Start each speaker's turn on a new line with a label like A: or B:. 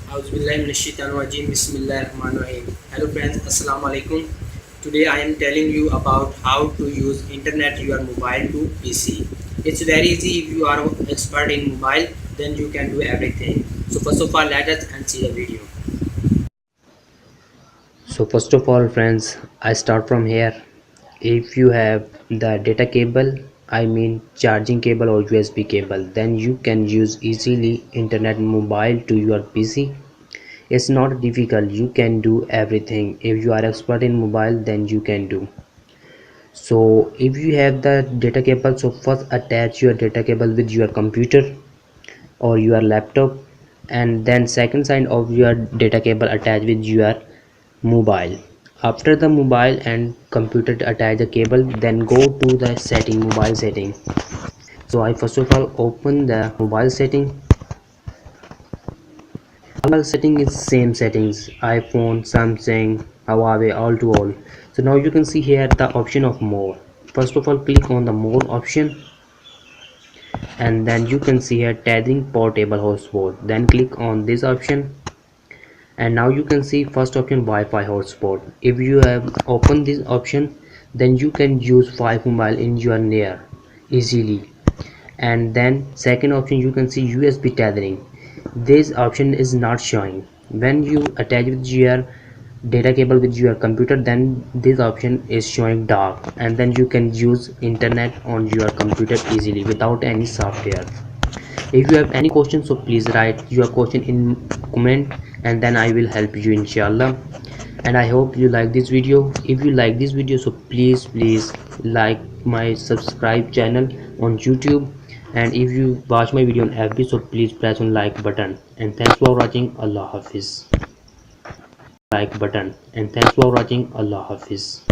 A: Bismillahirrahmanirrahim. Hello friends, Assalamu alaikum. Today I am telling you about how to use internet your mobile to PC. It's very easy. If you are expert in mobile, then you can do everything. So first of all, let us and see the video.
B: So first of all friends, I start from here. If you have the data cable, I mean charging cable or USB cable, then you can use easily internet mobile to your PC. It's not difficult, you can do everything. If you are expert in mobile, then you can do. So if you have the data cable, so first attach your data cable with your computer or your laptop, and then second side of your data cable attach with your mobile. After the mobile and computer attach the cable, then go to the setting, mobile setting. So I first of all open the mobile setting. Mobile setting is same settings, iPhone, Samsung, Huawei, all to all. So now you can see here the option of more. First of all click on the more option, and then you can see here tethering portable hotspot, then click on this option. And now you can see first option Wi-Fi hotspot. If you have opened this option, then you can use 5 mobile in your near easily. And then second option you can see USB tethering. This option is not showing. When you attach with your data cable with your computer, then this option is showing dark, and then you can use internet on your computer easily without any software. If you have any questions, so please write your question in comment, and then I will help you inshallah. And I hope you like this video. If you like this video, so please like my subscribe channel on YouTube. And if you watch my video on FB, so please press on like button. And thanks for watching. Allah Hafiz. Like button. And thanks for watching. Allah Hafiz.